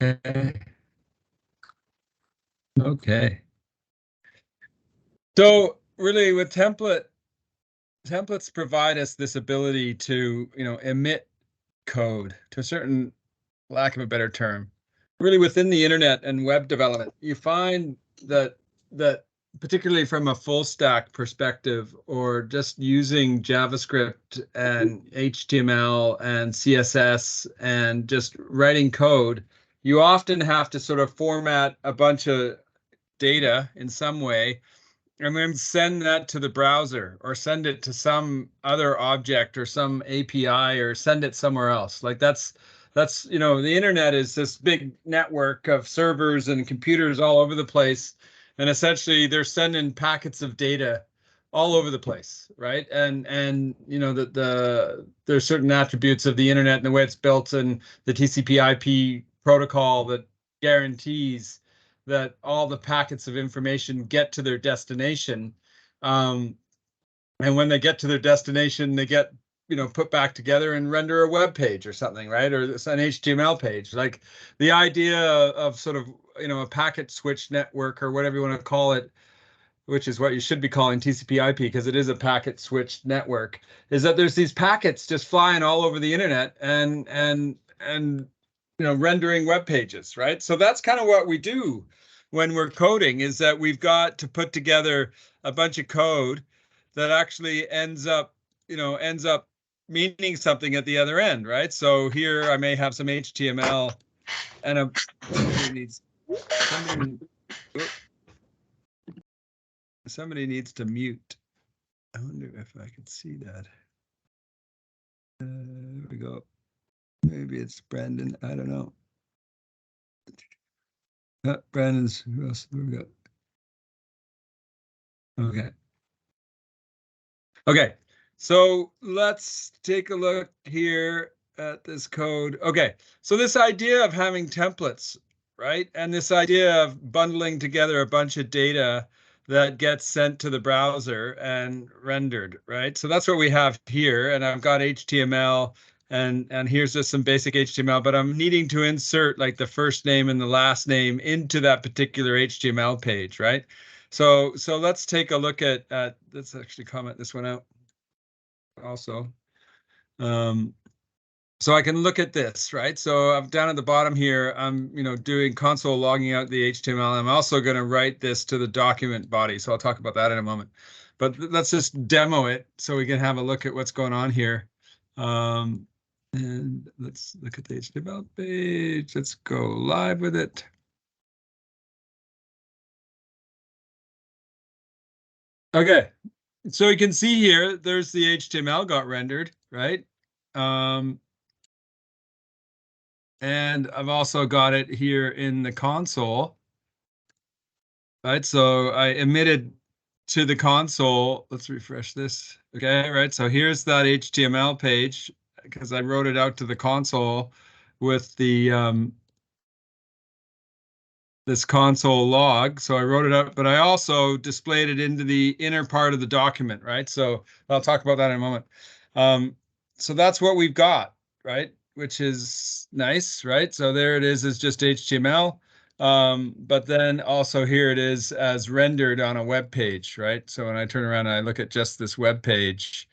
Okay. Okay. So really with templates provide us this ability to, emit code to a certain lack of a better term. Really within the internet and web development, you find that particularly from a full stack perspective or just using JavaScript and HTML and CSS and just writing code, you often have to sort of format a bunch of data in some way and then send that to the browser or send it to some other object or some API or send it somewhere else. Like that's the internet is this big network of servers and computers all over the place. And essentially they're sending packets of data all over the place, right? And there's certain attributes of the internet and the way it's built and the TCP/IP protocol that guarantees that all the packets of information get to their destination. Um, and when they get to their destination, they get, put back together and render a web page or something, right? Or it's an HTML page. Like the idea of sort of, a packet switch network or whatever you want to call it, which is what you should be calling TCP/IP because it is a packet switched network, is that there's these packets just flying all over the internet and rendering web pages, right? So that's kind of what we do when we're coding, is that we've got to put together a bunch of code that actually ends up meaning something at the other end, right? So here I may have some HTML and somebody needs to mute. I wonder if I can see that. There we go. Maybe it's Brandon. I don't know. Brandon's, who else do we got? Okay. Okay. So let's take a look here at this code. Okay. So this idea of having templates, right? And this idea of bundling together a bunch of data that gets sent to the browser and rendered, right? So that's what we have here. And I've got HTML and here's just some basic HTML, but I'm needing to insert like the first name and the last name into that particular HTML page, right? So let's take a look at let's actually comment this one out also. So I can look at this, right? So I'm down at the bottom here, I'm doing console logging out the HTML. I'm also going to write this to the document body. So I'll talk about that in a moment. But let's just demo it so we can have a look at what's going on here. And let's look at the HTML page. Let's go live with it. Okay, so you can see here, there's the HTML got rendered, right? And I've also got it here in the console, right? So I emitted to the console. Let's refresh this. Okay, right? So here's that HTML page because I wrote it out to the console with the this console log. So I wrote it up, but I also displayed it into the inner part of the document, right? So I'll talk about that in a moment. So that's what we've got, right? Which is nice, right? So there it is just HTML. But then also here it is as rendered on a web page, right? So when I turn around and I look at just this web page,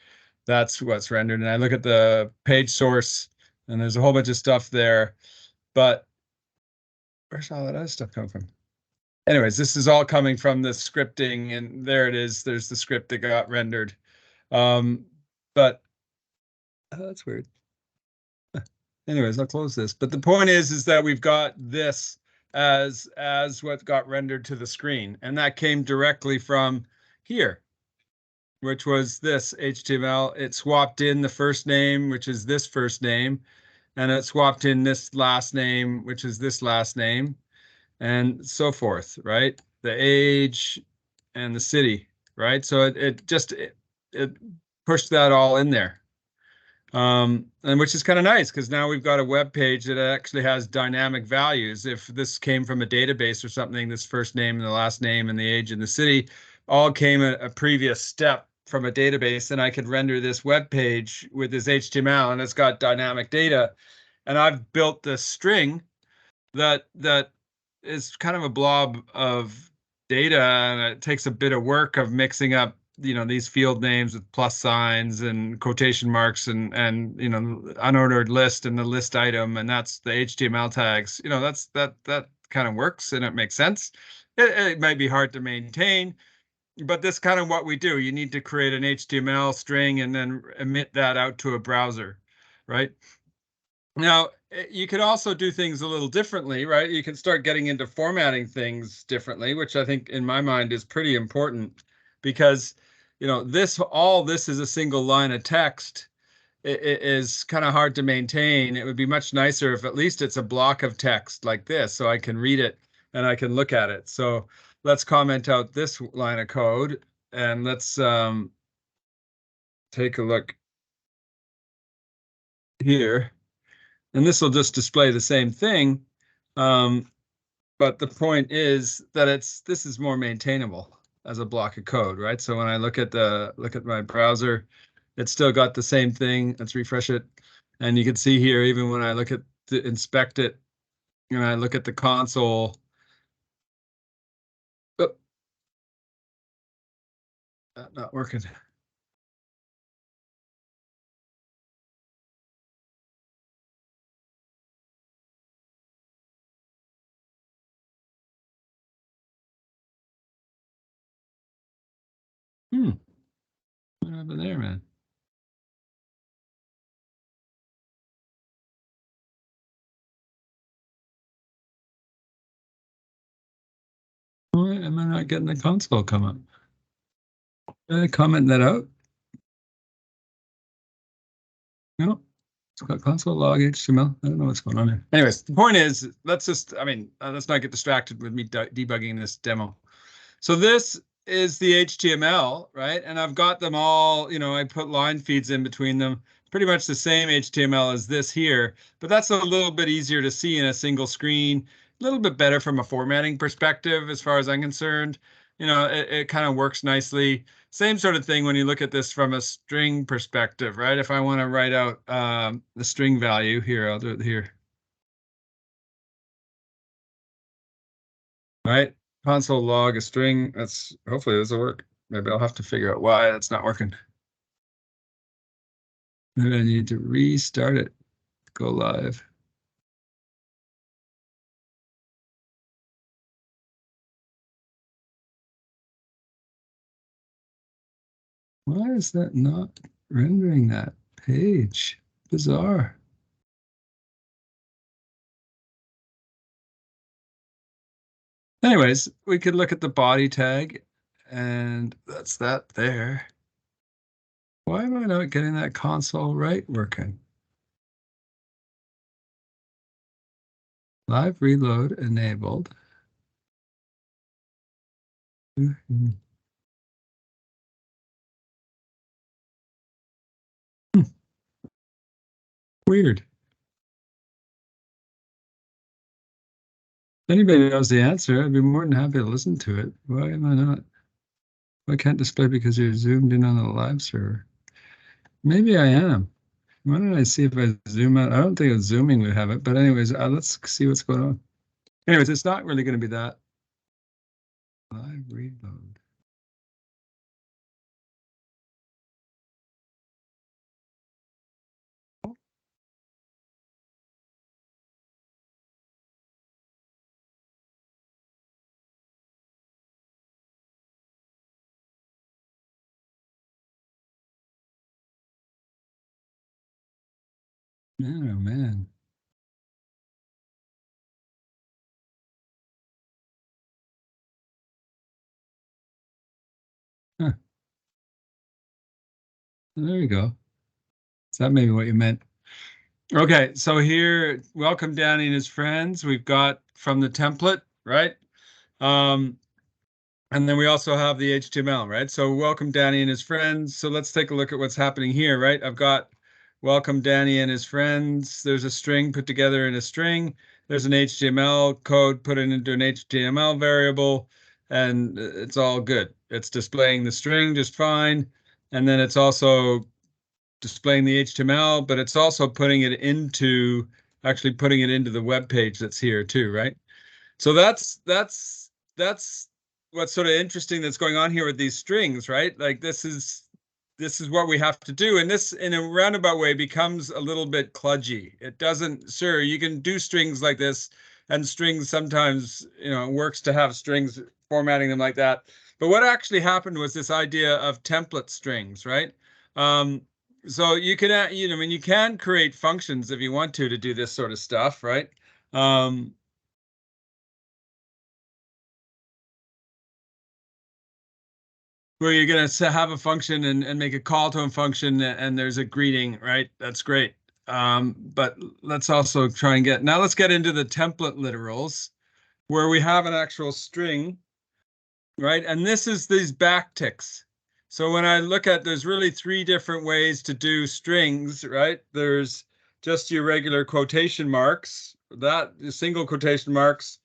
that's what's rendered. And I look at the page source and there's a whole bunch of stuff there, but where's all that other stuff come from? Anyways, this is all coming from the scripting, and there it is. There's the script that got rendered. But that's weird. Anyways, I'll close this. But the point is that we've got this as what got rendered to the screen, and that came directly from here, which was this HTML. It swapped in the first name, which is this first name, and it swapped in this last name, which is this last name, and so forth, right? The age and the city, right? So it just pushed that all in there. And which is kind of nice because now we've got a web page that actually has dynamic values. If this came from a database or something, this first name and the last name and the age and the city all came a previous step from a database, and I could render this web page with this HTML, and it's got dynamic data. And I've built this string that is kind of a blob of data, and it takes a bit of work of mixing up, these field names with plus signs and quotation marks and unordered list and the list item, and that's the HTML tags. That kind of works and it makes sense. It might be hard to maintain, but this kind of what we do. You need to create an HTML string and then emit that out to a browser, right? Now, you could also do things a little differently, right? You can start getting into formatting things differently, which I think in my mind is pretty important because, all this is a single line of text. It is kind of hard to maintain. It would be much nicer if at least it's a block of text like this, so I can read it and I can look at it. So let's comment out this line of code and let's take a look here. And this will just display the same thing. But the point is that this is more maintainable as a block of code, right? So when I look at my browser, it's still got the same thing. Let's refresh it. And you can see here, even when I look at inspect it, and I look at the console, oh, not working. What happened there, man? Why am I not getting the console come up? Did I comment that out? No. It's got console log HTML. I don't know what's going on here. Anyways, the point is, let's not get distracted with me debugging this demo. So this is the HTML, right? And I've got them all, I put line feeds in between them. Pretty much the same HTML as this here, but that's a little bit easier to see in a single screen, a little bit better from a formatting perspective, as far as I'm concerned. It kind of works nicely. Same sort of thing when you look at this from a string perspective, right? If I want to write out the string value here, I'll do it here. Right? Console log a string. Hopefully this will work. Maybe I'll have to figure out why it's not working. Maybe I need to restart it. Go live. Why is that not rendering that page? Bizarre. Anyways, we could look at the body tag, and that's that there. Why am I not getting that console right working? Live reload enabled. Weird. If anybody knows the answer, I'd be more than happy to listen to it. Why am I not? Why can't display because you're zoomed in on the live server? Maybe I am. Why don't I see if I zoom out? I don't think it's zooming would have it, but anyways, let's see what's going on. Anyways, it's not really going to be that. Live reload. Man, oh man. Huh. There you go. Is that maybe what you meant? Okay, so here, welcome Danny and his friends. We've got from the template, right? And then we also have the HTML, right? So welcome Danny and his friends. So let's take a look at what's happening here, right? I've got welcome Danny and his friends. There's a string put together in a string. There's an HTML code put into an HTML variable, and it's all good. It's displaying the string just fine. And then it's also displaying the HTML, but it's also putting it into actually putting it into the web page that's here too, right? So that's what's sort of interesting that's going on here with these strings, right? Like this is what we have to do, and this in a roundabout way becomes a little bit kludgy. It doesn't, sure, you can do strings like this, and strings sometimes, you know, it works to have strings, formatting them like that. But what actually happened was this idea of template strings, right? Um, so you can, you know, I mean, you can create functions if you want to do this sort of stuff, right? Um, where you're going to have a function and make a call to a function and there's a greeting, right? That's great. But let's also try and now let's get into the template literals where we have an actual string, right? And this is these backticks. So when I look at, there's really three different ways to do strings, right? There's just your regular quotation marks, that single quotation marks.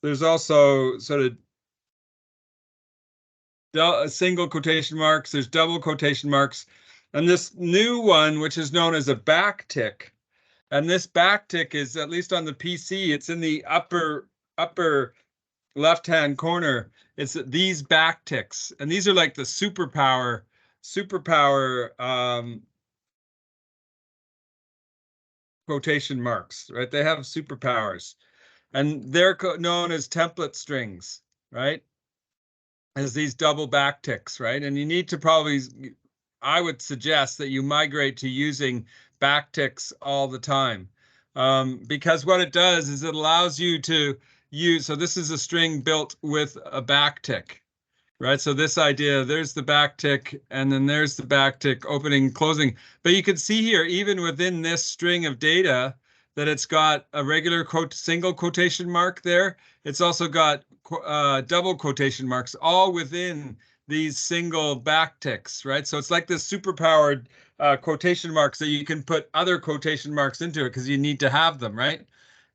There's also sort of single quotation marks, there's double quotation marks, and this new one, which is known as a backtick. And this backtick is, at least on the PC, it's in the upper left-hand corner. It's these backticks, and these are like the superpower quotation marks, right? They have superpowers, and they're known as template strings, right? As these double backticks, right? And you need to probably, I would suggest that you migrate to using backticks all the time. Because what it does is it allows you to use, so this is a string built with a backtick, right? So this idea, there's the backtick, and then there's the backtick, opening, closing. But you can see here, even within this string of data, that it's got a regular quote, single quotation mark there. It's also got double quotation marks all within these single backticks, right? So it's like this superpowered quotation marks that you can put other quotation marks into it because you need to have them, right?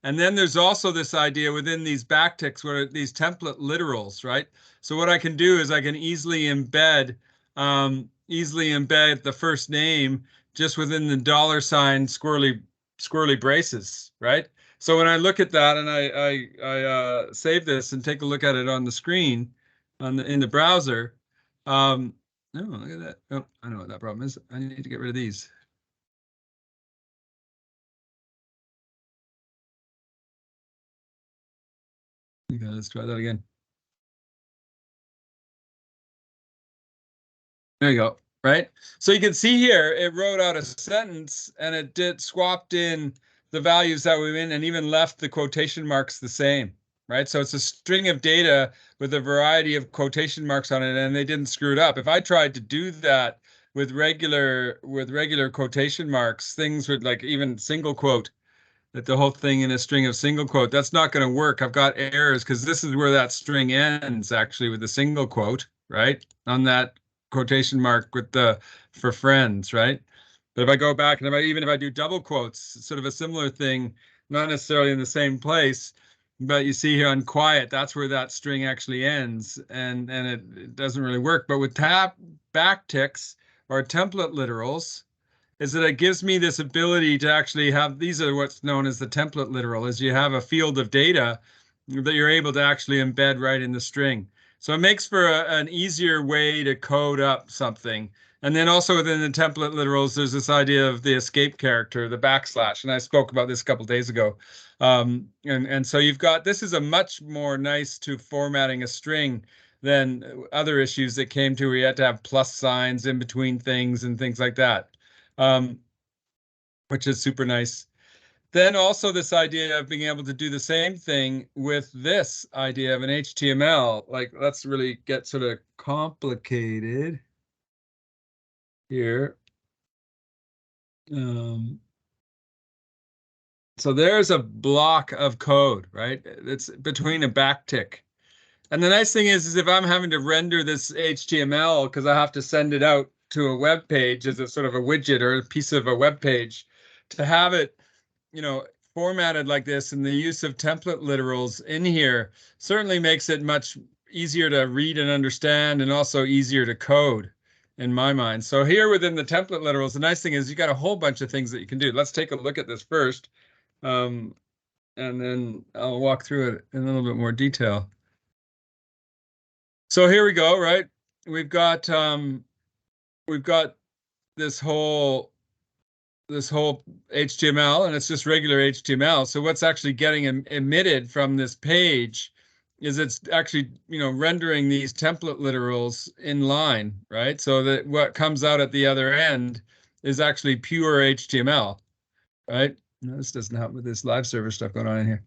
And then there's also this idea within these backticks where these template literals, right? So what I can do is I can easily embed the first name just within the $ squirrely braces, right? So when I look at that and I save this and take a look at it on the screen in the browser, oh, look at that. Oh, I know what that problem is. I need to get rid of these. Okay, let's try that again. There you go. Right. So you can see here, it wrote out a sentence and it did swapped in the values that we in and even left the quotation marks the same. Right. So it's a string of data with a variety of quotation marks on it, and they didn't screw it up. If I tried to do that with regular quotation marks, things would, like, even single quote, that the whole thing in a string of single quote, that's not going to work. I've got errors because this is where that string ends, actually, with the single quote, right? On that quotation mark with the for friends, right? But if I go back and even if I do double quotes, sort of a similar thing, not necessarily in the same place, but you see here on quiet, that's where that string actually ends, and it doesn't really work. But with backticks or template literals, is that it gives me this ability to actually have, these are what's known as the template literal, is you have a field of data that you're able to actually embed right in the string. So it makes for an easier way to code up something. And then also within the template literals, there's this idea of the escape character, the backslash. And I spoke about this a couple of days ago. And so you've got, this is a much more nice to formatting a string than other issues that came to where you had to have plus signs in between things and things like that, um, which is super nice. Then also this idea of being able to do the same thing with this idea of an HTML. Like, let's really get sort of complicated here. So there's a block of code, right? It's between a backtick. And the nice thing is if I'm having to render this HTML because I have to send it out to a web page as a sort of a widget or a piece of a web page, to have it, you know, formatted like this, and the use of template literals in here certainly makes it much easier to read and understand, and also easier to code in my mind. So here within the template literals, the nice thing is you got a whole bunch of things that you can do. Let's take a look at this first. And then I'll walk through it in a little bit more detail. So here we go, right? We've got this whole HTML, and it's just regular HTML. So what's actually getting emitted from this page is it's actually, rendering these template literals in line, right? So that what comes out at the other end is actually pure HTML, right? No, this doesn't help with this live server stuff going on in here.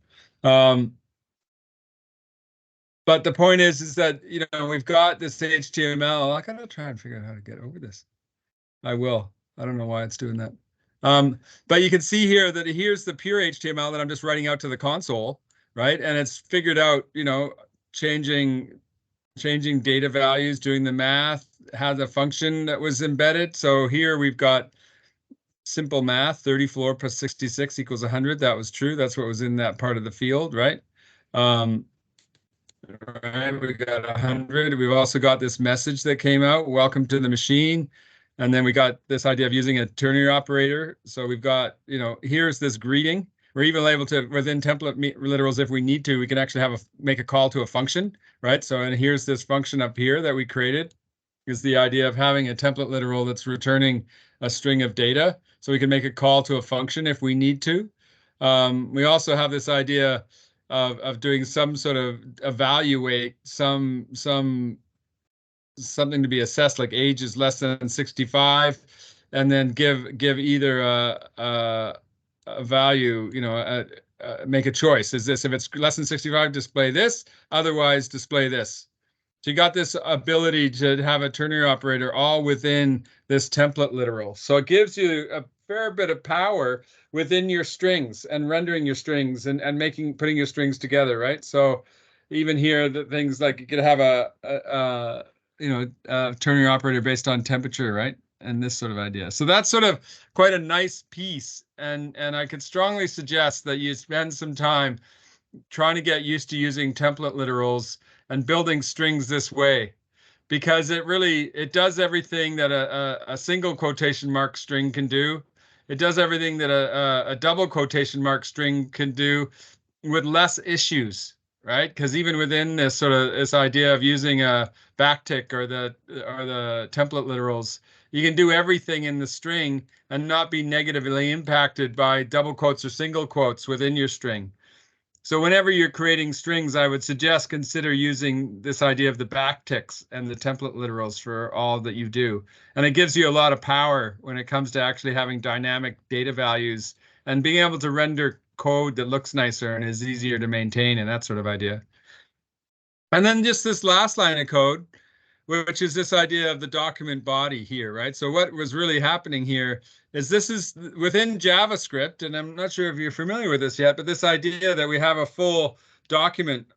But the point is that, we've got this HTML. I gotta try and figure out how to get over this. I will. I don't know why it's doing that. But you can see here that here's the pure HTML that I'm just writing out to the console, right? And it's figured out, changing data values, doing the math, has a function that was embedded. So here we've got simple math, 34 plus 66 equals 100. That was true. That's what was in that part of the field, right? Right, we got 100. We've also got this message that came out, welcome to the machine. And then we got this idea of using a ternary operator. So we've got, here's this greeting. We're even able to, within template literals, if we need to, we can actually make a call to a function, right? So, and here's this function up here that we created, is the idea of having a template literal that's returning a string of data. So we can make a call to a function if we need to. We also have this idea of doing some sort of evaluate something to be assessed, like age is less than 65, and then give either a value, make a choice. Is this, if it's less than 65, display this, otherwise display this. So you got this ability to have a ternary operator all within this template literal. So it gives you a fair bit of power within your strings and rendering your strings and putting your strings together, right? So even here, the things like you could have a ternary operator based on temperature, right? And this sort of idea. So that's sort of quite a nice piece. And I could strongly suggest that you spend some time trying to get used to using template literals and building strings this way, because it does everything that a single quotation mark string can do. It does everything that a double quotation mark string can do with less issues, right? Because even within this idea of using a backtick or the template literals, you can do everything in the string and not be negatively impacted by double quotes or single quotes within your string. So whenever you're creating strings, I would suggest consider using this idea of the backticks and the template literals for all that you do. And it gives you a lot of power when it comes to actually having dynamic data values and being able to render code that looks nicer and is easier to maintain and that sort of idea. And then just this last line of code, which is this idea of the document body here, right? So what was really happening here is this is within JavaScript, and I'm not sure if you're familiar with this yet, but this idea that we have a full document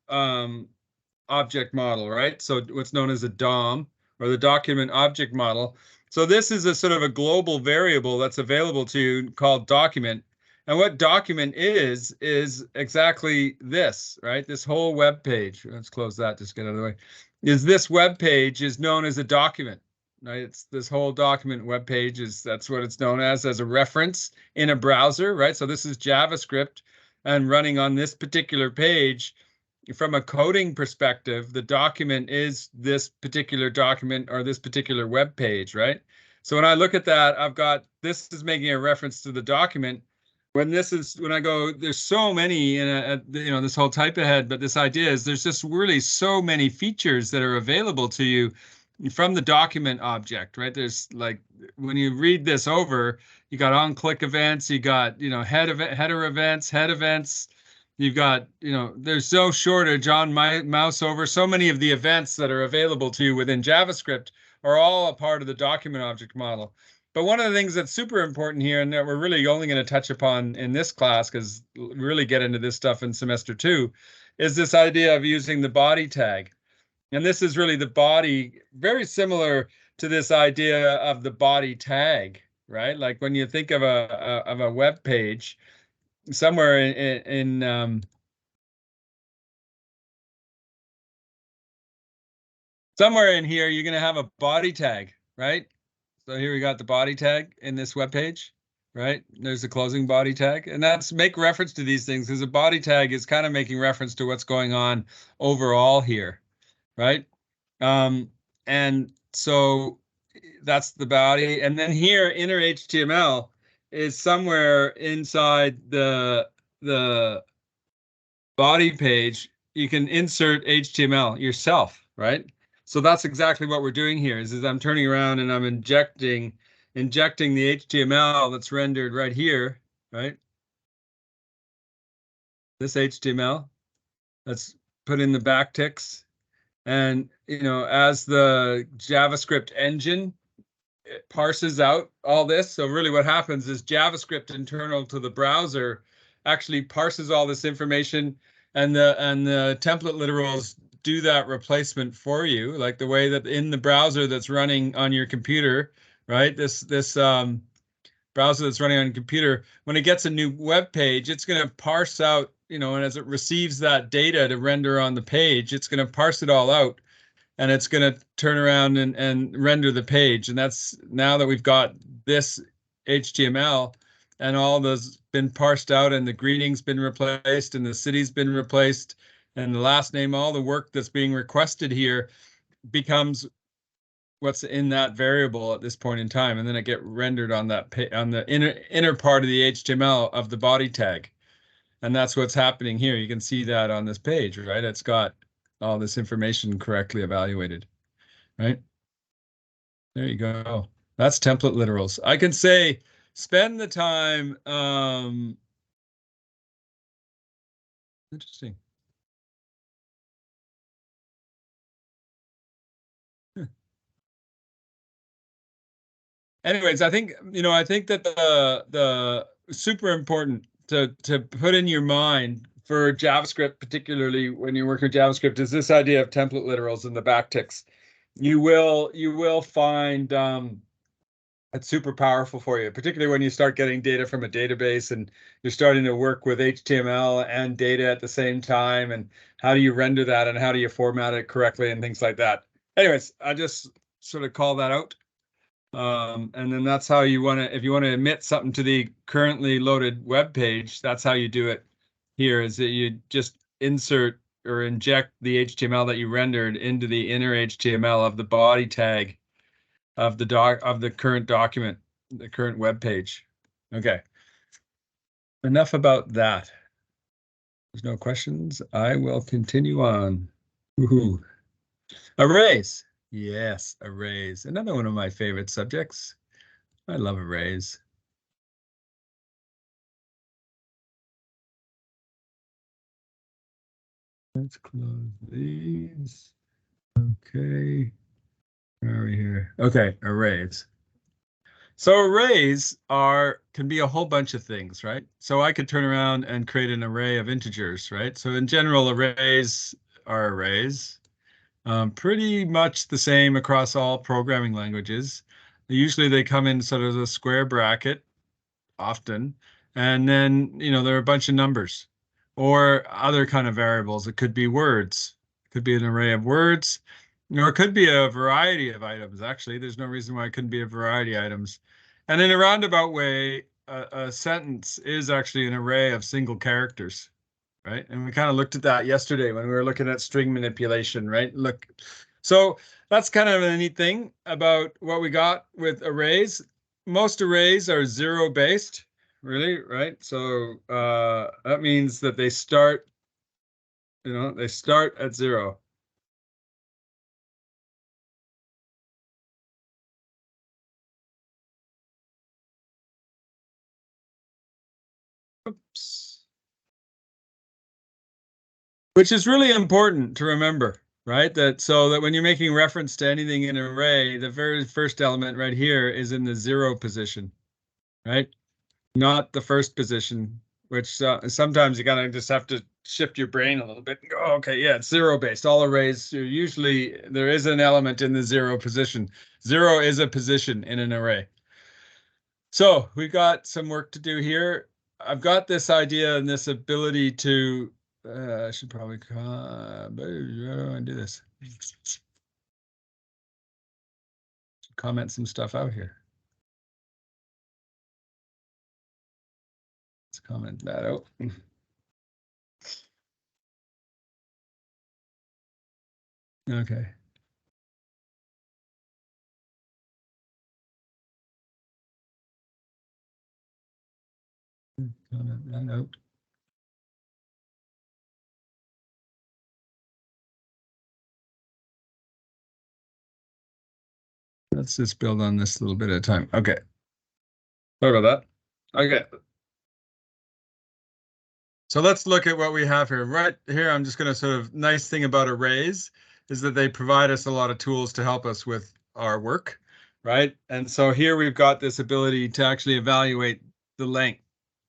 object model, right? So what's known as a DOM, or the document object model. So this is a sort of a global variable that's available to you called document. And what document is exactly this, right? This whole web page. Let's close that, just get out of the way. Is this web page is known as a document, right? It's this whole document web page that's what it's known as a reference in a browser, right? So this is JavaScript and running on this particular page. From a coding perspective, the document is this particular document or this particular web page, right? So when I look at that, I've got, this is making a reference to the document. When I go, there's so many in this whole type ahead, but this idea is there's just really so many features that are available to you from the document object, right? There's like, when you read this over, you got on-click events, you got, header events, head events. You've got, there's no shortage on my mouse over. So many of the events that are available to you within JavaScript are all a part of the document object model. But one of the things that's super important here, and that we're really only going to touch upon in this class, because we really get into this stuff in semester 2, is this idea of using the body tag. And this is really the body, very similar to this idea of the body tag, right? Like when you think of a web page, somewhere somewhere in here, you're going to have a body tag, right? So here we got the body tag in this web page. right? There's a closing body tag, and that's make reference to these things because a body tag is kind of making reference to what's going on overall here, right? And so that's the body, and then here inner HTML is somewhere inside the body page. You can insert HTML yourself, right? So that's exactly what we're doing here is I'm turning around and I'm injecting the HTML that's rendered right here, right? This HTML that's put in the backticks. And, as the JavaScript engine, it parses out all this. So really what happens is JavaScript internal to the browser actually parses all this information, and the template literals do that replacement for you, like the way that in the browser that's running on your computer, right? This browser that's running on a computer, when it gets a new web page, it's going to parse out, and as it receives that data to render on the page, it's going to parse it all out, and it's going to turn around and render the page. And that's now that we've got this HTML and all those been parsed out, and the greeting's been replaced, and the city's been replaced, and the last name, all the work that's being requested here becomes what's in that variable at this point in time, and then it get rendered on that on the inner part of the HTML of the body tag. And that's what's happening here. You can see that on this page, right? It's got all this information correctly evaluated, right? There you go. That's template literals. I can say spend the time. Interesting. Anyways, I think that the super important to put in your mind for JavaScript, particularly when you work with JavaScript, is this idea of template literals and the backticks. You will find it's super powerful for you, particularly when you start getting data from a database and you're starting to work with HTML and data at the same time, and how do you render that and how do you format it correctly and things like that. Anyways, I just sort of call that out. And then that's how you want to, if you want to emit something to the currently loaded web page, that's how you do it here, is that you just insert or inject the HTML that you rendered into the inner HTML of the body tag of the current document, the current web page. Okay. Enough about that. There's no questions. I will continue on. Woohoo. Arrays. Yes, arrays. Another one of my favorite subjects. I love arrays. Let's close these. Okay. Where are we here? Okay, arrays. So arrays can be a whole bunch of things, right? So I could turn around and create an array of integers, right? So in general, arrays are arrays. Pretty much the same across all programming languages. Usually they come in sort of a square bracket, often, and then there are a bunch of numbers or other kind of variables. It could be words, it could be an array of words, or it could be a variety of items. Actually, there's no reason why it couldn't be a variety of items. And in a roundabout way, a sentence is actually an array of single characters, right? And we kind of looked at that yesterday when we were looking at string manipulation, right? Look, so that's kind of a neat thing about what we got with arrays. Most arrays are zero based, really, right? So that means that they start at zero. Oops. Which is really important to remember, right? That so that when you're making reference to anything in an array, the very first element right here is in the zero position, right? Not the first position, which sometimes you kind of just have to shift your brain a little bit and go, oh, okay, yeah, it's zero based. All arrays, usually there is an element in the zero position. Zero is a position in an array. So we've got some work to do here. I've got this idea and this ability to, I should probably, but how do I do this? Comment some stuff out here. comment that out. Okay. Comment that out. Let's just build on this a little bit at a time. Okay. Sorry about that. Okay. So let's look at what we have here. Right here, I'm just going to sort of, nice thing about arrays is that they provide us a lot of tools to help us with our work, right? And so here we've got this ability to actually evaluate the length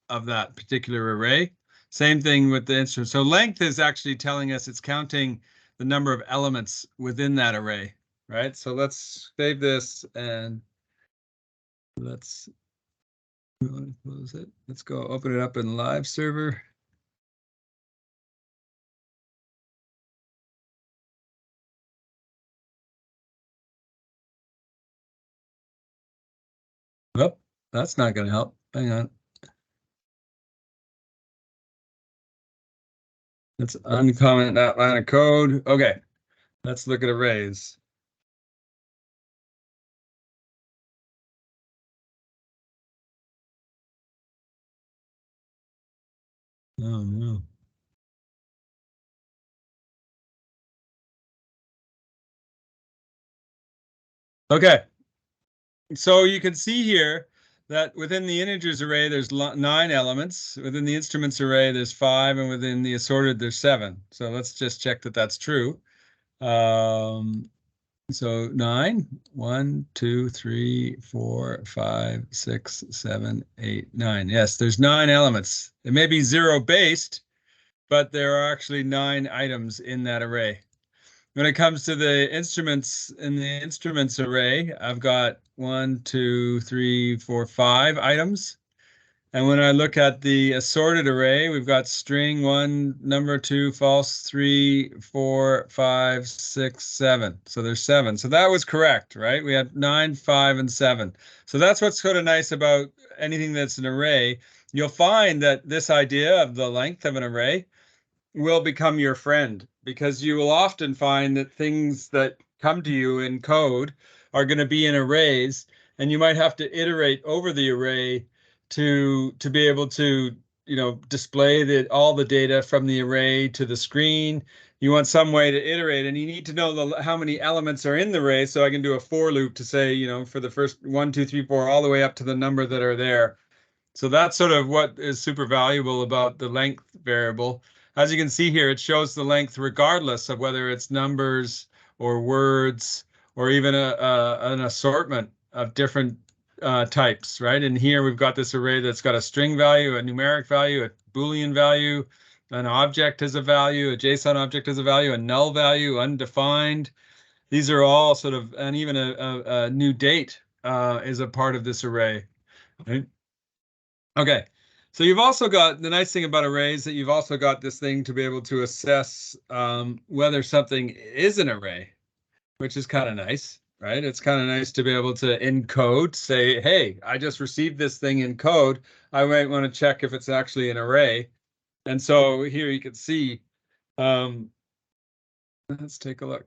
of that particular array. Same thing with the instrument. So length is actually telling us it's counting the number of elements within that array, right? So let's save this and let's close it. Let's go open it up in live server. Oh, that's not going to help. Hang on. Let's uncomment that line of code. Okay, let's look at arrays. Oh no. Okay, so you can see here that within the integers array, there's 9 elements. Within the instruments array, there's 5, and within the assorted, there's 7. So let's just check that that's true. So 9, 1, 2, 3, 4, 5, 6, 7, 8, 9. Yes, there's 9 elements. It may be 0 based, but there are actually 9 items in that array. When it comes to the instruments in the instruments array, I've got 1, 2, 3, 4, 5 items. And when I look at the assorted array, we've got string 1, number 2, false 3, 4, 5, 6, 7. So there's 7. So that was correct, right? We had 9, 5, and 7. So that's what's sort of nice about anything that's an array. You'll find that this idea of the length of an array will become your friend because you will often find that things that come to you in code are going to be in arrays, and you might have to iterate over the array to be able to display all the data from the array to the screen. You want some way to iterate, and you need to know how many elements are in the array, so I can do a for loop to say, for the first 1, 2, 3, 4, all the way up to the number that are there. So that's sort of what is super valuable about the length variable. As you can see here, it shows the length regardless of whether it's numbers or words or even an assortment of different types, right? And here we've got this array that's got a string value, a numeric value, a Boolean value, an object as a value, a JSON object as a value, a null value, undefined. These are all sort of, and even a new date is a part of this array, right? Okay, so you've also got the nice thing about arrays that you've also got this thing to be able to assess whether something is an array, which is kind of nice, right? It's kind of nice to be able to encode, say, hey, I just received this thing in code. I might want to check if it's actually an array. And so here you can see, let's take a look.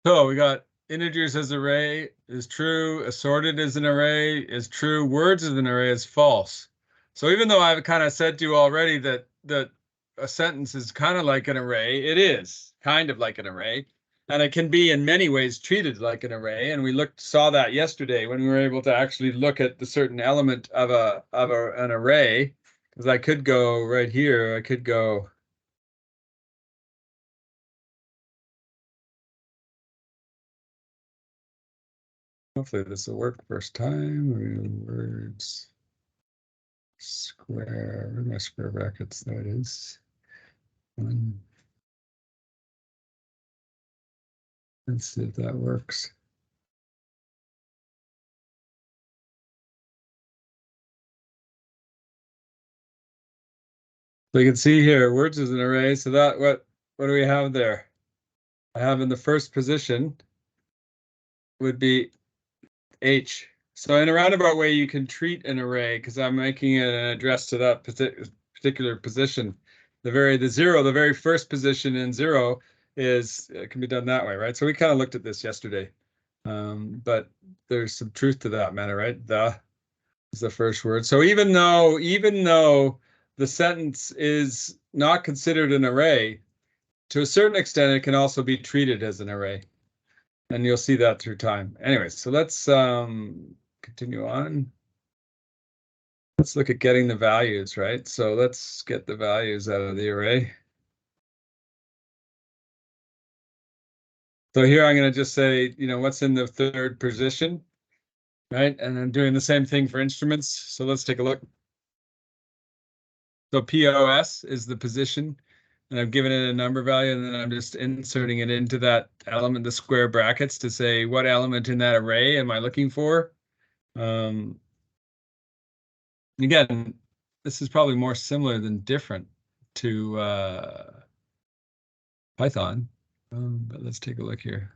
So we got integers as array is true, assorted as an array is true, words as an array is false. So even though I've kind of said to you already that a sentence is kind of like an array, it is kind of like an array, and it can be in many ways treated like an array. And we saw that yesterday when we were able to actually look at the certain element of an array. Because I could go right here, I could go. Hopefully this will work first time. Words, square, where are my square brackets? There it is. One. Let's see if that works. So you can see here, words is an array. So what do we have there? I have in the first position would be H. So in a roundabout way, you can treat an array, because I'm making it an address to that particular position. The very first position in 0 is can be done that way, right? So we kind of looked at this yesterday, but there's some truth to that matter, right? The is the first word. So even though the sentence is not considered an array, to a certain extent, it can also be treated as an array. And you'll see that through time. Anyways, so let's continue on. Let's look at getting the values, right? So let's get the values out of the array. So here I'm going to just say, what's in the third position, right? And I'm doing the same thing for instruments. So let's take a look. So POS is the position, and I've given it a number value, and then I'm just inserting it into that element, the square brackets, to say what element in that array am I looking for. Again, this is probably more similar than different to Python, but let's take a look here.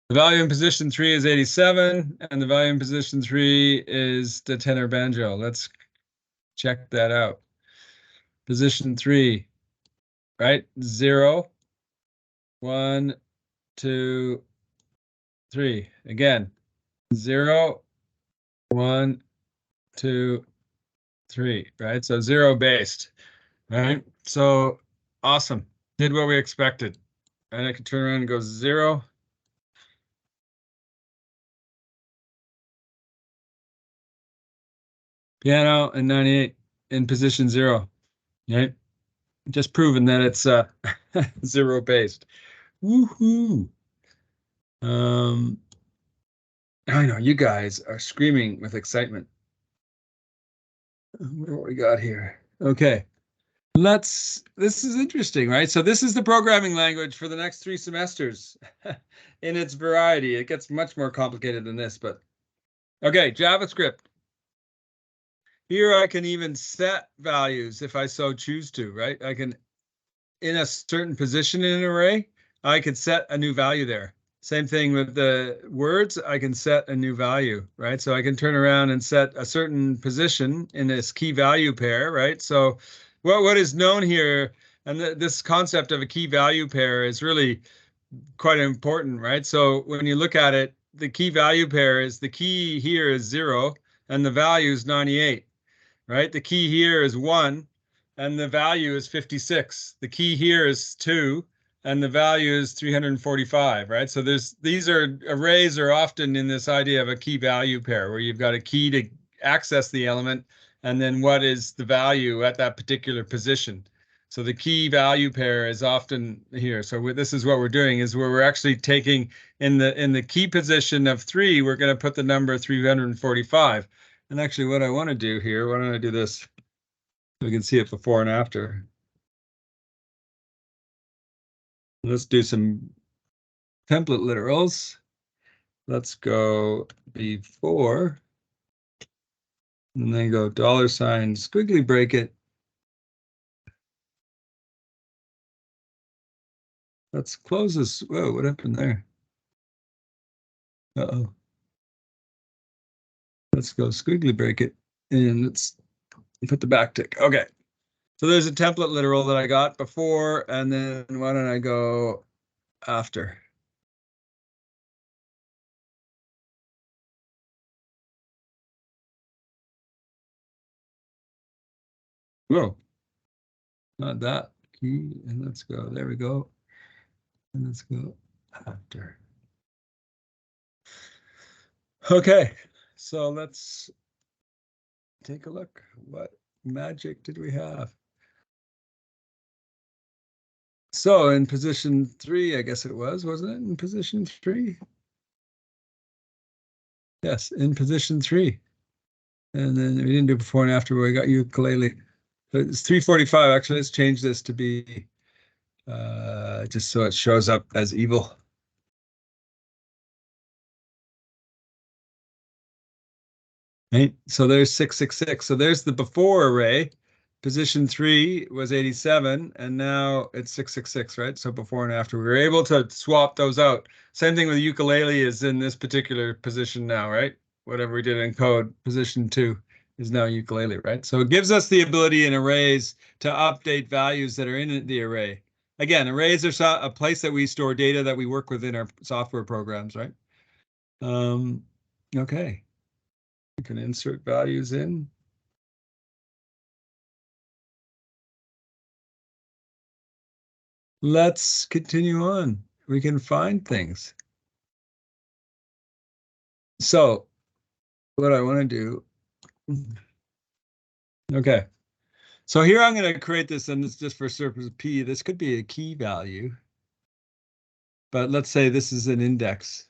The value in position 3 is 87, and the value in position 3 is the tenor banjo. Let's check that out. Position 3, right? 0, 1, 2, 3. Again, 0, 1, 2, 3, right? So 0 based, right? So awesome. Did what we expected. And I can turn around and go 0. Piano and 98 in position 0. Right? Just proven that it's 0 based. Woohoo! I know you guys are screaming with excitement. What we got here? Okay. This is interesting, right? So this is the programming language for the next 3 semesters in its variety. It gets much more complicated than this, but okay, JavaScript. Here I can even set values if I so choose to, right? I can, in a certain position in an array, I could set a new value there. Same thing with the words, I can set a new value, right? So I can turn around and set a certain position in this key value pair, right? So what is known here, and this concept of a key value pair is really quite important, right? So when you look at it, the key value pair is the key here is 0 and the value is 98, right? The key here is 1 and the value is 56. The key here is 2 and the value is 345, right? So these arrays are often in this idea of a key value pair where you've got a key to access the element and then what is the value at that particular position. So the key value pair is often here. So this is what we're doing is where we're actually taking in the key position of 3, we're going to put the number 345. And actually what I want to do here, why don't I do this? So we can see it before and after. Let's do some template literals. Let's go before, and then go $, squiggly break it. Let's close this. Whoa, what happened there? Uh-oh. Let's go squiggly break it, and let's put the backtick. Okay. So there's a template literal that I got before, and then why don't I go after? Whoa, not that key. And let's go. There we go. And let's go after. Okay, so let's take a look. What magic did we have? So in position 3, I guess it was, wasn't it? In position 3? Yes, in position 3. And then we didn't do before and after, but we got ukulele. So it's 345. Actually, let's change this to be just so it shows up as evil. Right? So there's 666. So there's the before array. position 3 was 87, and now it's 666, right? So before and after, we were able to swap those out. Same thing with ukulele is in this particular position now, right? Whatever we did in code, position 2 is now ukulele, right? So it gives us the ability in arrays to update values that are in the array. Again, arrays are a place that we store data that we work with in our software programs, right? Okay. You can insert values in. Let's continue on. We can find things. So what I want to do, okay. So here I'm going to create this, and it's just for surface P. This could be a key value, but let's say this is an index,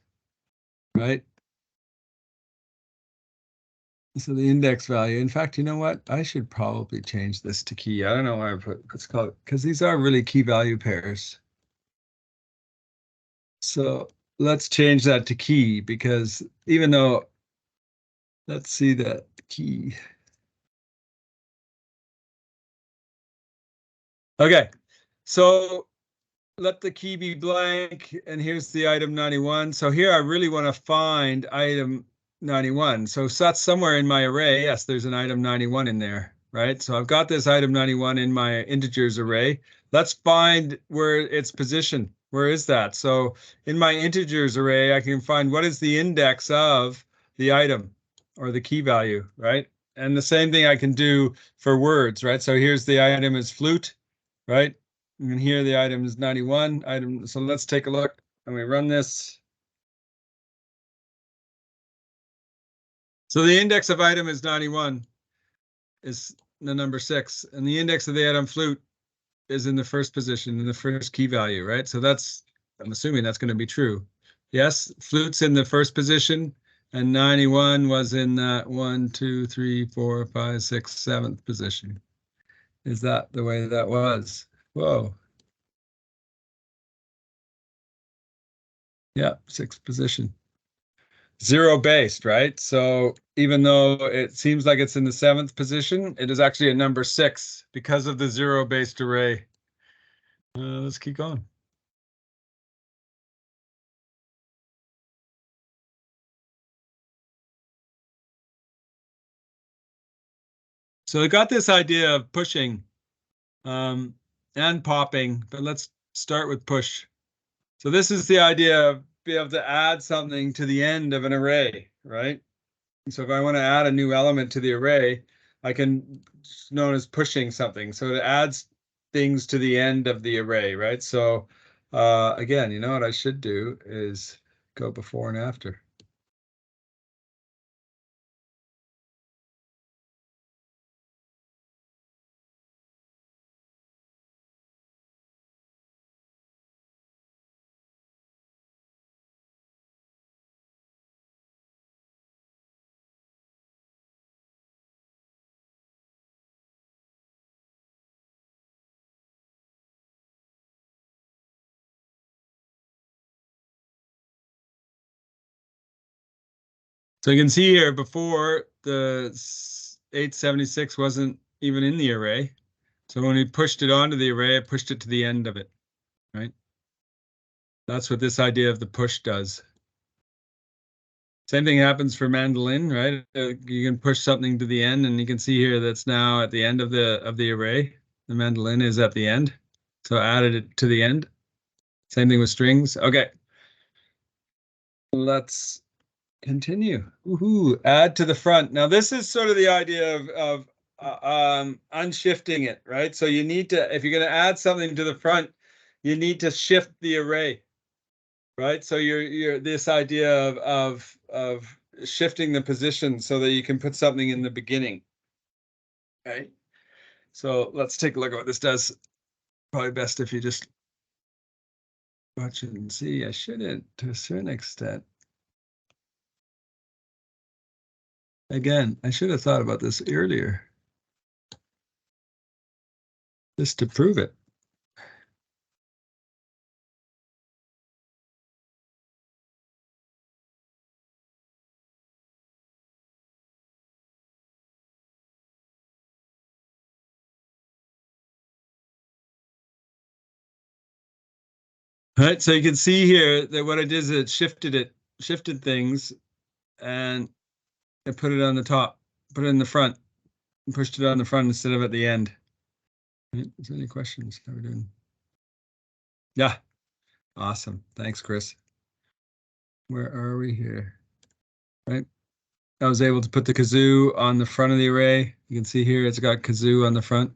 right? So the index value, in fact, you know what? I should probably change this to key. I don't know why I put, let's call it, because these are really key value pairs. So let's change that to key, because even though, let's see that key. Okay, so let the key be blank, and here's the item 91. So here I really want to find item 91. So that's somewhere in my array. Yes, there's an item 91 in there, right? So I've got this item 91 in my integers array. Let's find where its position. Where is that? So in my integers array, I can find what is the index of the item or the key value, right? And the same thing I can do for words, right? So here's the item is flute, right? And here the item is 91 item. So let's take a look and we run this. So the index of item is 91, is the number 6, and the index of the item flute is in the first position in the first key value, right? So that's, I'm assuming that's going to be true. Yes, flute's in the first position, and 91 was in that 1, 2, 3, 4, 5, 6, 7th position. Is that the way that was? Whoa. Yeah, 6th position. Zero based, right? So even though it seems like it's in the 7th position, it is actually a number 6 because of the zero based array. Let's keep going. So I got this idea of pushing and popping, but let's start with push. So this is the idea of being able to add something to the end of an array, right? So if I want to add a new element to the array, I can, it's known as pushing something. So it adds things to the end of the array, right? So again, you know what I should do is go before and after. So you can see here before the 876 wasn't even in the array. So when we pushed it onto the array, it pushed it to the end of it, right? That's what this idea of the push does. Same thing happens for mandolin, right? You can push something to the end, and you can see here that's now at the end of the array. The mandolin is at the end, so added it to the end. Same thing with strings. Okay, let's continue. Woohoo! Add to the front. Now this is sort of the idea of unshifting it, right? So you need to, if you're going to add something to the front, you need to shift the array, right? So you're this idea of shifting the position so that you can put something in the beginning, right? So let's take a look at what this does. Probably best if you just watch it and see. I shouldn't, to a certain extent. Again, I should have thought about this earlier, just to prove it. Right, so you can see here that what I did is it shifted things, and I put it on the top, put it in the front, and pushed it on the front instead of at the end. Right, is there any questions? How are we doing? Yeah, awesome. Thanks, Chris. Where are we here? Right. I was able to put the kazoo on the front of the array. You can see here it's got kazoo on the front.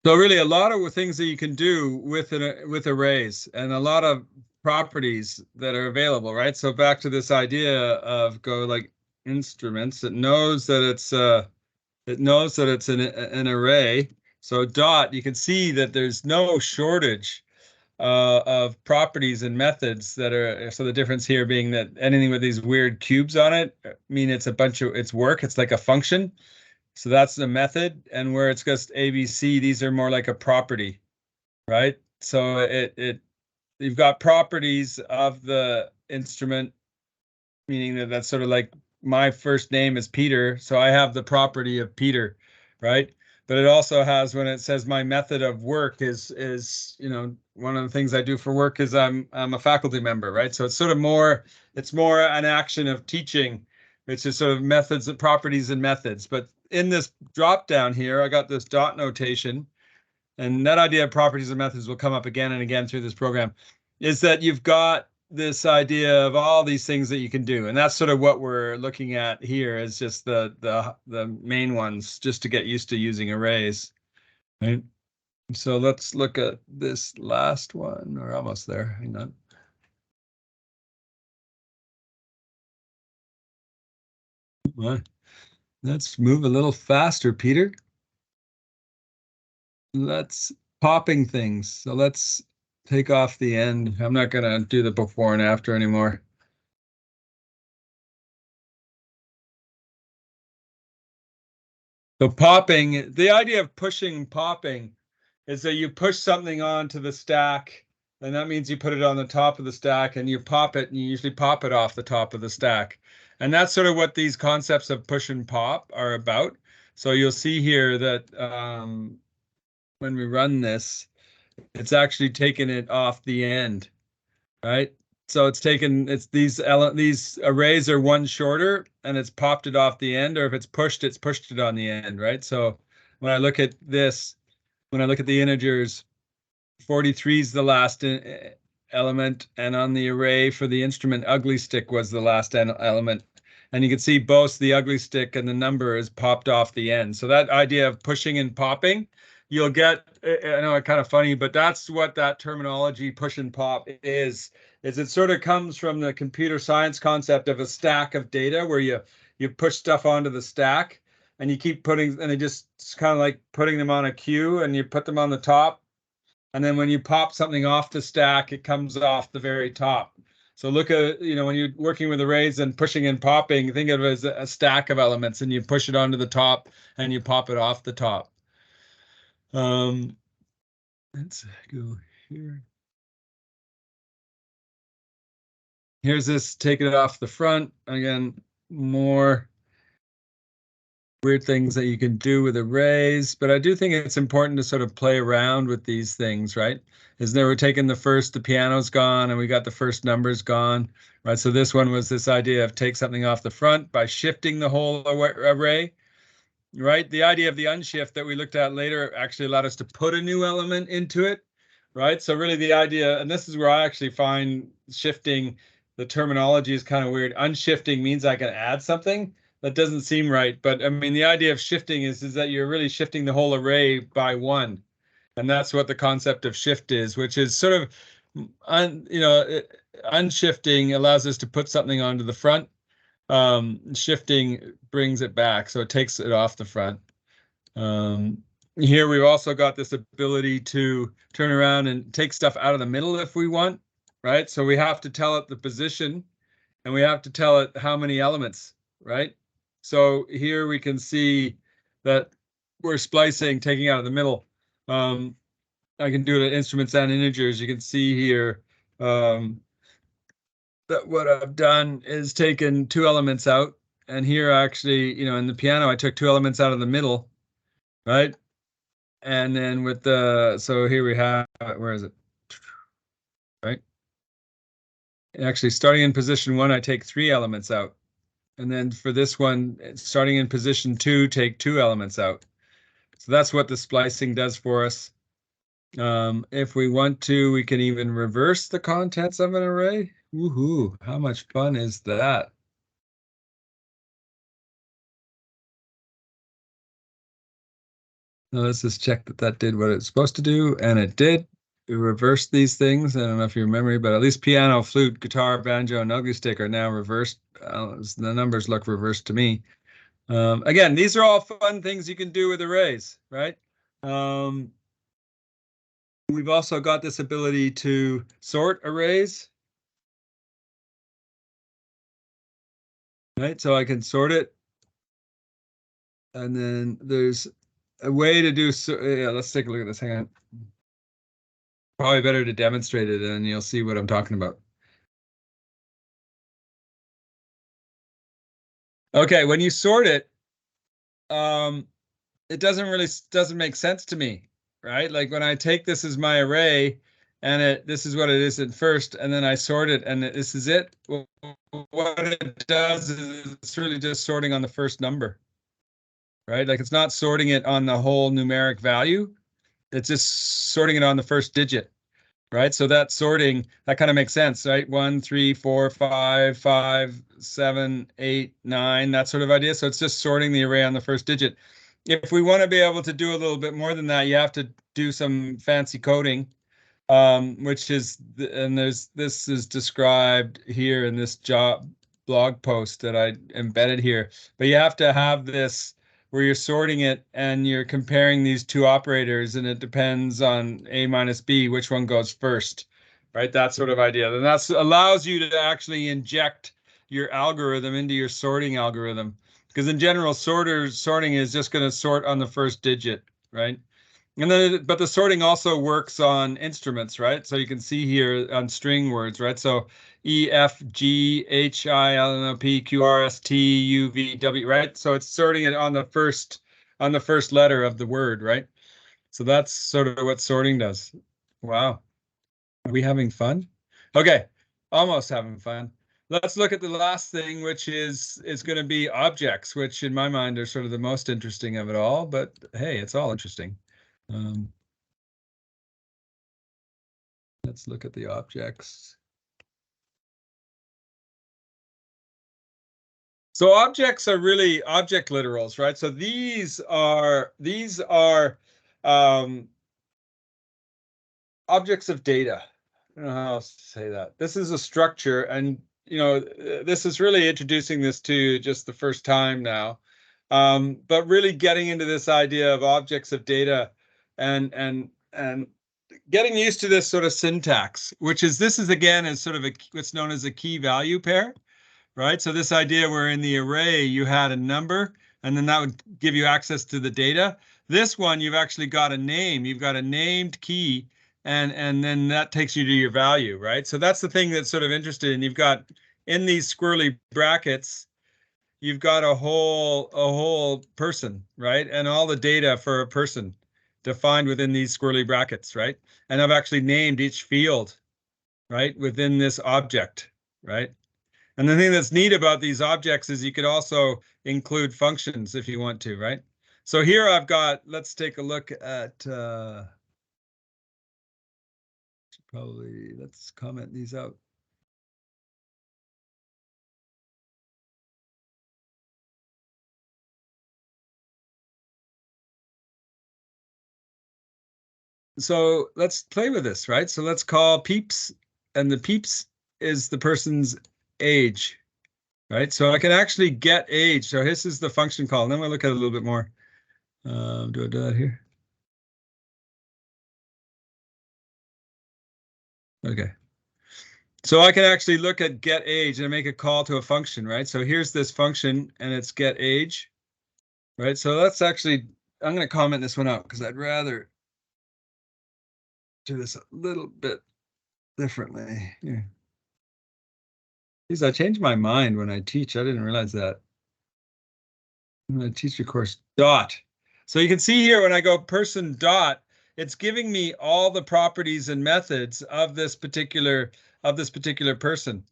So really a lot of things that you can do with with arrays and a lot of properties that are available, right? So back to this idea of go like instruments, it knows that it's an array. So dot, you can see that there's no shortage of properties and methods that are, so the difference here being that anything with these weird cubes on it, I mean, it's work, it's like a function. So that's the method. And where it's just ABC, these are more like a property, right? So you've got properties of the instrument, meaning that that's sort of like my first name is Peter, so I have the property of Peter, right? But it also has, when it says my method of work is one of the things I do for work is I'm a faculty member, right? So it's more an action of teaching, which is sort of methods and properties and methods. But in this drop down here, I got this dot notation, and that idea of properties and methods will come up again and again through this program, is that you've got this idea of all these things that you can do. And that's sort of what we're looking at here is just the main ones, just to get used to using arrays. Right? So let's look at this last one. We're almost there. Hang on. Well, let's move a little faster, Peter. Let's popping things. So let's take off the end. I'm not going to do the before and after anymore. So popping, the idea of pushing popping is that you push something onto the stack, and that means you put it on the top of the stack and you pop it, and you usually pop it off the top of the stack. And that's sort of what these concepts of push and pop are about. So you'll see here that when we run this, it's actually taken it off the end, right? So it's these arrays are one shorter and it's popped it off the end, or if it's pushed it on the end, right? So when I look at this, when I look at the integers, 43 is the last element, and on the array for the instrument, ugly stick was the last element. And you can see both the ugly stick and the number is popped off the end. So that idea of pushing and popping, you'll get, I know it's kind of funny, but that's what that terminology push and pop is it sort of comes from the computer science concept of a stack of data where you push stuff onto the stack and you keep putting, and it's kind of like putting them on a queue and you put them on the top. And then when you pop something off the stack, it comes off the very top. So look at, when you're working with arrays and pushing and popping, think of it as a stack of elements and you push it onto the top and you pop it off the top. Let's go here. Here's this, taking it off the front. Again, more weird things that you can do with arrays, but I do think it's important to sort of play around with these things, right? Is that we're taking the piano's gone and we got the first numbers gone, right? So this one was this idea of take something off the front by shifting the whole array, right? The idea of the unshift that we looked at later actually allowed us to put a new element into it, right? So really the idea, and this is where I actually find shifting, the terminology is kind of weird. Unshifting means I can add something. That doesn't seem right, but I mean, the idea of shifting is that you're really shifting the whole array by one. And that's what the concept of shift is, which is sort of, unshifting allows us to put something onto the front. Shifting brings it back, so it takes it off the front. Here we've also got this ability to turn around and take stuff out of the middle if we want, right? So we have to tell it the position and we have to tell it how many elements, right? So here we can see that we're splicing, taking out of the middle. I can do it at instruments and integers. You can see here that what I've done is taken two elements out. And here actually, in the piano, I took two elements out of the middle, right? And then with the, so here we have, where is it? Right. Actually, starting in position 1, I take 3 elements out. And then for this one, starting in position 2, take 2 elements out. So that's what the splicing does for us. If we want to, we can even reverse the contents of an array. Woohoo, how much fun is that? Now let's just check that that did what it's supposed to do, and it did. We reversed these things. I don't know if you remember, but at least piano, flute, guitar, banjo, and ugly stick are now reversed. The numbers look reversed to me. Again, these are all fun things you can do with arrays, right? We've also got this ability to sort arrays, right? So I can sort it, and then there's a way to do so. Yeah, let's take a look at this. Hang on. Probably better to demonstrate it, and you'll see what I'm talking about. Okay, when you sort it, it doesn't make sense to me, right? Like when I take this as my array, and this is what it is at first, and then I sort it, and this is it. Well, what it does is it's really just sorting on the first number, right? Like it's not sorting it on the whole numeric value. It's just sorting it on the first digit, right? So that sorting, that kind of makes sense, right? 1, 3, 4, 5, 5, 7, 8, 9, that sort of idea. So it's just sorting the array on the first digit. If we want to be able to do a little bit more than that, you have to do some fancy coding, which is, and this is described here in this blog post that I embedded here. But you have to have this where you're sorting it and you're comparing these two operators, and it depends on A minus B, which one goes first, right? That sort of idea. And that allows you to actually inject your algorithm into your sorting algorithm. Because in general, sorting is just going to sort on the first digit, right? And then, but the sorting also works on instruments, right? So you can see here on string words, right? So E, F, G, H, I, L, N, O, P, Q, R, S, T, U, V, W, right? So it's sorting it on the first letter of the word, right? So that's sort of what sorting does. Wow. Are we having fun? Okay, almost having fun. Let's look at the last thing, which is going to be objects, which in my mind are sort of the most interesting of it all, but hey, it's all interesting. Um, let's look at the objects. So objects are really object literals, right? So these are objects of data. I don't know how else to say that. This is a structure, and this is really introducing this to just the first time now, but really getting into this idea of objects of data, and getting used to this sort of syntax, which is this is again is sort of what's known as a key value pair, right? So this idea where in the array you had a number, and then that would give you access to the data. This one, you've actually got a name. You've got a named key, and then that takes you to your value, right? So that's the thing that's sort of interesting. You've got in these squirrely brackets, you've got a whole person, right? And all the data for a person defined within these squirrely brackets, right? And I've actually named each field, right, within this object, right? And the thing that's neat about these objects is you could also include functions if you want to, right? So here I've got, let's take a look at, let's comment these out. So let's play with this, right? So let's call peeps, and the peeps is the person's age, right? So I can actually get age. So this is the function call. And then we'll look at it a little bit more. Do I do that here? Okay. So I can actually look at get age and make a call to a function, right? So here's this function, and it's get age, right? So let's actually, I'm going to comment this one out because I'd rather do this a little bit differently. Here. Geez, I change my mind when I teach. I didn't realize that. When I teach a course, dot. So you can see here when I go person dot, it's giving me all the properties and methods of this particular person,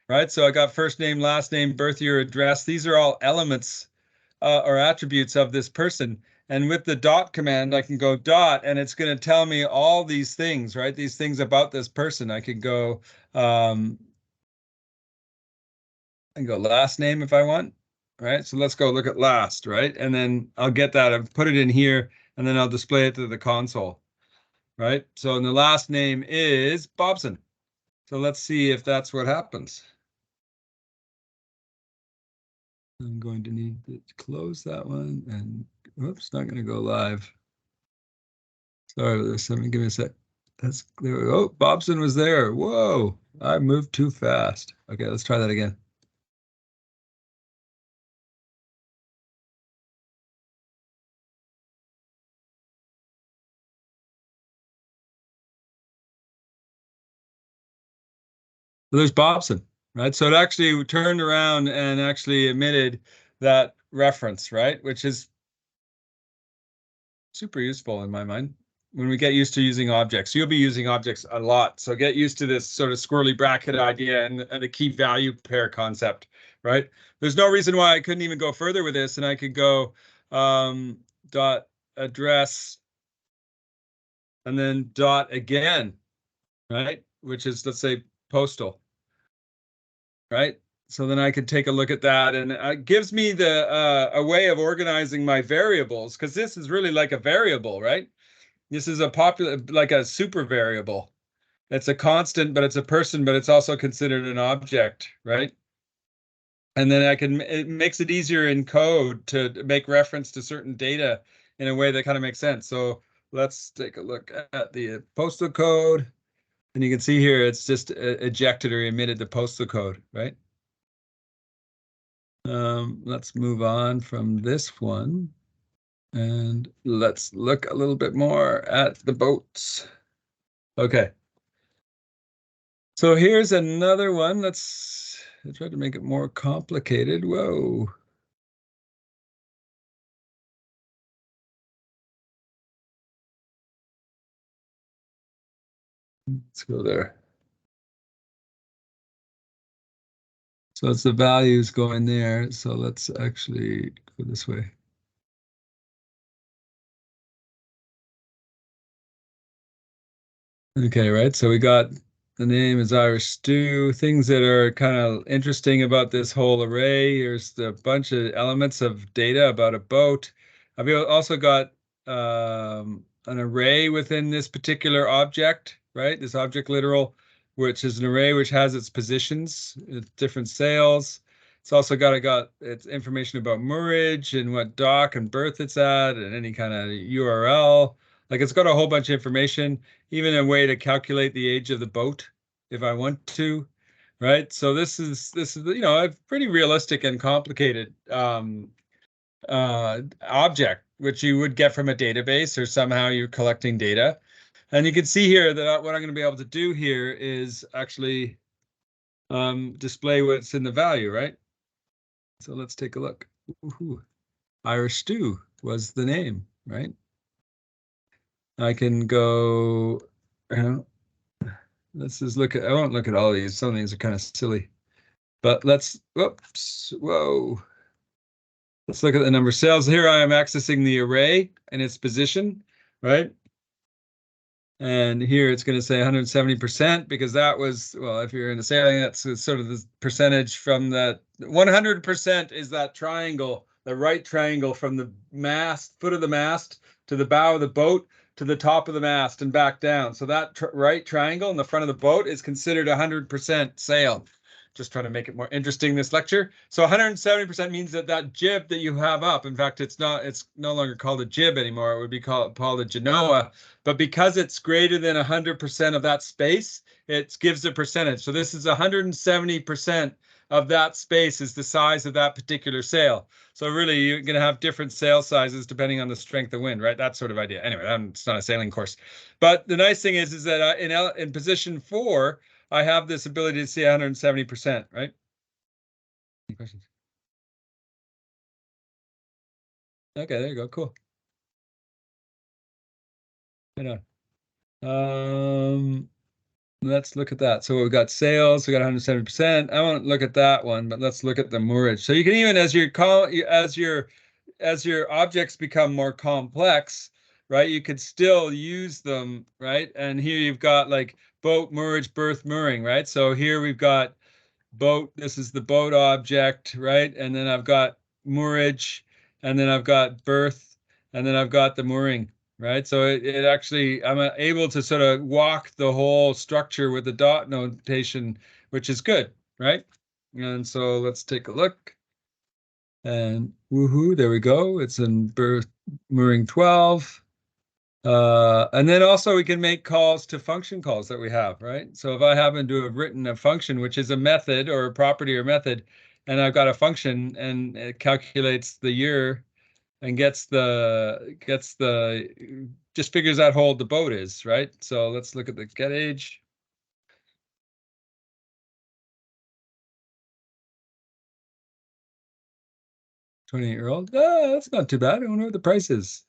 right? So I got first name, last name, birth year, address. These are all elements or attributes of this person. And with the dot command, I can go dot, and it's going to tell me all these things, right? These things about this person. I could go and go last name if I want, right? So let's go look at last, right? And then I'll get that and put it in here, and then I'll display it to the console, right? So the last name is Bobson. So let's see if that's what happens. I'm going to need to close that one, and whoops, not going to go live. Sorry, there's something. Give me a sec. That's there. We go. Oh, Bobson was there. Whoa, I moved too fast. Okay, let's try that again. So there's Bobson, right? So it actually turned around and actually emitted that reference, right? Which is super useful in my mind. When we get used to using objects, you'll be using objects a lot. So get used to this sort of squirrely bracket idea and the key value pair concept, right? There's no reason why I couldn't even go further with this, and I could go dot address and then dot again, right? Which is, let's say, postal, right? So then I could take a look at that, and it gives me the a way of organizing my variables, because this is really like a variable, right? This is a popular, like a super variable. It's a constant, but it's a person, but it's also considered an object, right? And then it makes it easier in code to make reference to certain data in a way that kind of makes sense. So let's take a look at the postal code. And you can see here, it's just ejected or emitted the postal code, right? Let's move on from this one. And let's look a little bit more at the boats. Okay. So here's another one. Let's try to make it more complicated. Whoa. Let's go there. So it's the values going there. So let's actually go this way. Okay, right. So we got the name is Irish Stew. Things that are kind of interesting about this whole array. Here's a bunch of elements of data about a boat. I've also got an array within this particular object, right? This object literal, which is an array which has its positions, its different sails. It's also got its information about moorage and what dock and berth it's at, and any kind of URL. Like it's got a whole bunch of information, even a way to calculate the age of the boat if I want to, right? So this is a pretty realistic and complicated object, which you would get from a database or somehow you're collecting data. And you can see here that what I'm going to be able to do here is actually display what's in the value, right? So let's take a look. Woohoo. Irish Stew was the name, right? I can go, let's just look at, I won't look at all these. Some of these are kind of silly, but whoa. Let's look at the number of cells. Here I am accessing the array and its position, right? And here it's going to say 170% because that was, well, if you're in the sailing, that's sort of the percentage from that. 100% is that triangle, the right triangle from the mast, foot of the mast to the bow of the boat to the top of the mast and back down. So that right triangle in the front of the boat is considered 100% sail. Just trying to make it more interesting this lecture. So 170% means that jib that you have up, in fact, it's no longer called a jib anymore. It would be called a genoa. But because it's greater than 100% of that space, it gives a percentage. So this is 170% of that space is the size of that particular sail. So really, you're going to have different sail sizes depending on the strength of wind, right? That sort of idea. Anyway, it's not a sailing course. But the nice thing is that in position 4, I have this ability to see 170%, right? Any questions? Okay, there you go. Cool. You let's look at that. So we've got sales, we got 170%. I won't look at that one, but let's look at the moorage. So you can even, as your objects become more complex, right? You could still use them, right? And here you've got like boat, moorage, berth, mooring, right? So here we've got boat. This is the boat object, right? And then I've got moorage, and then I've got berth, and then I've got the mooring, right? So it actually, I'm able to sort of walk the whole structure with the dot notation, which is good, right? And so let's take a look. And woohoo, there we go. It's in berth mooring 12. And then also we can make calls to function calls that we have, right? So if I happen to have written a function, which is a method or a property or method, and I've got a function and it calculates the year and just figures out how old the boat is, right? So let's look at the get age. 28-year-old. Oh, that's not too bad. I wonder what the price is.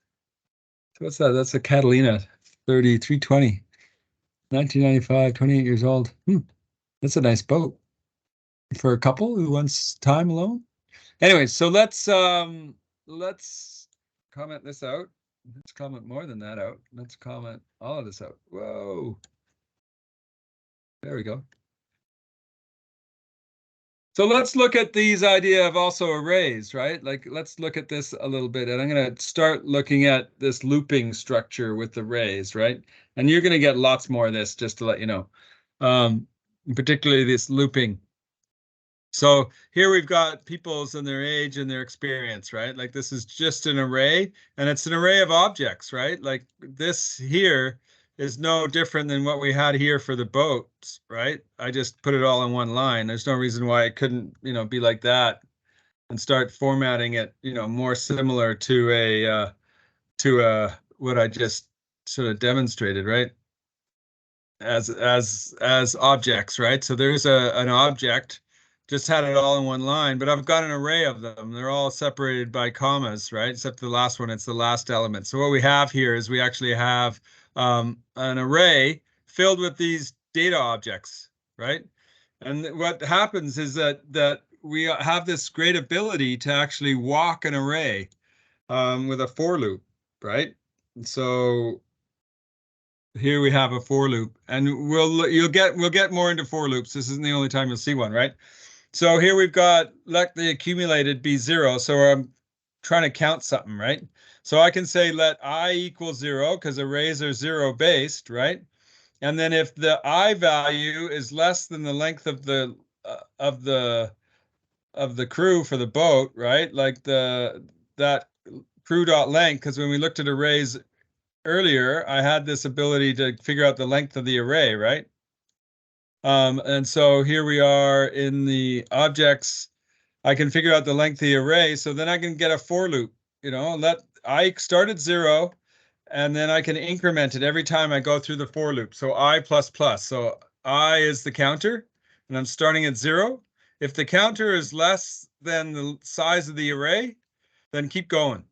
So what's that? That's a Catalina, 3320. 1995, 28 years old. That's a nice boat for a couple who wants time alone. Anyway, so let's comment this out. Let's comment more than that out. Let's comment all of this out. Whoa. There we go. So let's look at these idea of also arrays, right? Like let's look at this a little bit. And I'm going to start looking at this looping structure with arrays, right? And you're going to get lots more of this just to let you know. Particularly this looping. So here we've got peoples and their age and their experience, right? Like this is just an array, and it's an array of objects, right? Like this here is no different than what we had here for the boats, right? I just put it all in one line. There's no reason why it couldn't, be like that and start formatting it, more similar to a what I just sort of demonstrated, right? As objects, right? So there's an object, just had it all in one line, but I've got an array of them. They're all separated by commas, right? Except the last one, it's the last element. So what we have here is we actually have an array filled with these data objects, right? And what happens is that we have this great ability to actually walk an array with a for loop, right? So here we have a for loop, and we'll get more into for loops. This isn't the only time you'll see one, right? So here we've got let the accumulated be 0. So I'm trying to count something, right? So I can say let I equal 0 because arrays are 0 based, right? And then if the I value is less than the length of the of the of the crew for the boat, right? Like that crew dot length, because when we looked at arrays earlier, I had this ability to figure out the length of the array, right? And so here we are in the objects. I can figure out the length of the array, so then I can get a for loop, let I start at 0, and then I can increment it every time I go through the for loop. So I plus plus. So I is the counter, and I'm starting at 0. If the counter is less than the size of the array, then keep going,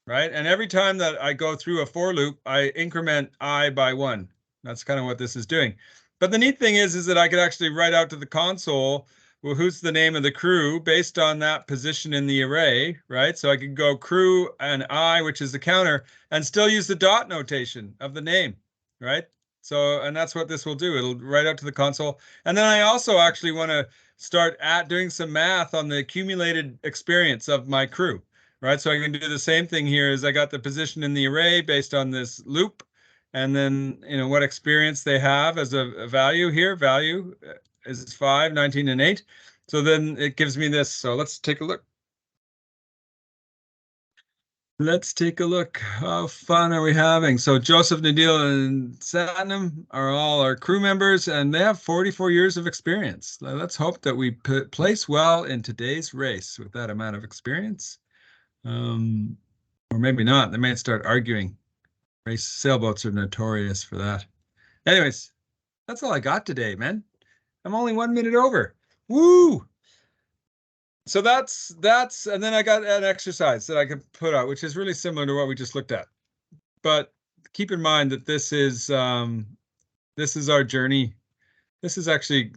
right? And every time that I go through a for loop, I increment I by 1. That's kind of what this is doing. But the neat thing is that I could actually write out to the console, well, who's the name of the crew based on that position in the array, right? So I could go crew and I, which is the counter, and still use the dot notation of the name, right? So, and that's what this will do. It'll write out to the console. And then I also actually want to start doing some math on the accumulated experience of my crew, right? So I can do the same thing here as I got the position in the array based on this loop, and then, what experience they have as a value here. Value is 5, 19, and 8. So then it gives me this. So let's take a look. Let's take a look. How fun are we having? So Joseph, Nadil, and Satnam are all our crew members, and they have 44 years of experience. Let's hope that we place well in today's race with that amount of experience. Or maybe not. They might start arguing. Race sailboats are notorious for that. Anyways, that's all I got today, man. I'm only 1 minute over. Woo! So that's and then I got an exercise that I can put out, which is really similar to what we just looked at. But keep in mind that this is our journey. This is actually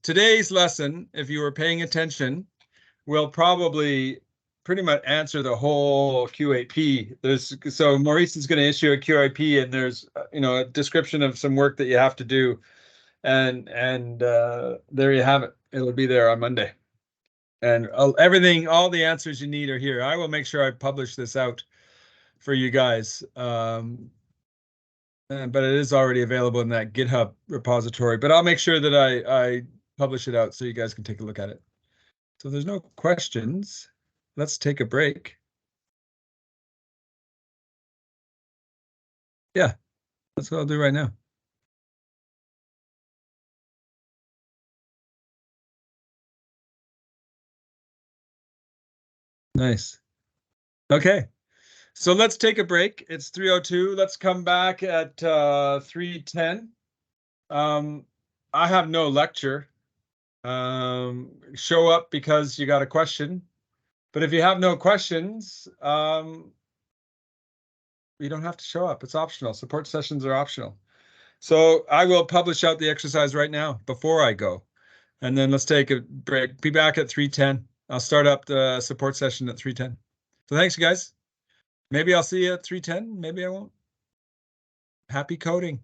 today's lesson, if you were paying attention, will probably pretty much answer the whole QAP. So Maurice is going to issue a QAP, and there's a description of some work that you have to do, and there you have it. It'll be there on Monday, and everything, all the answers you need are here. I will make sure I publish this out for you guys. But it is already available in that GitHub repository. But I'll make sure that I publish it out so you guys can take a look at it. So there's no questions. Let's take a break. Yeah, that's what I'll do right now. Nice. Okay. So let's take a break. It's 3:02. Let's come back at 3:10. I have no lecture. Show up because you got a question. But if you have no questions, you don't have to show up. It's optional. Support sessions are optional. So I will publish out the exercise right now before I go. And then let's take a break. Be back at 3:10. I'll start up the support session at 3:10. So thanks, guys. Maybe I'll see you at 3:10. Maybe I won't. Happy coding.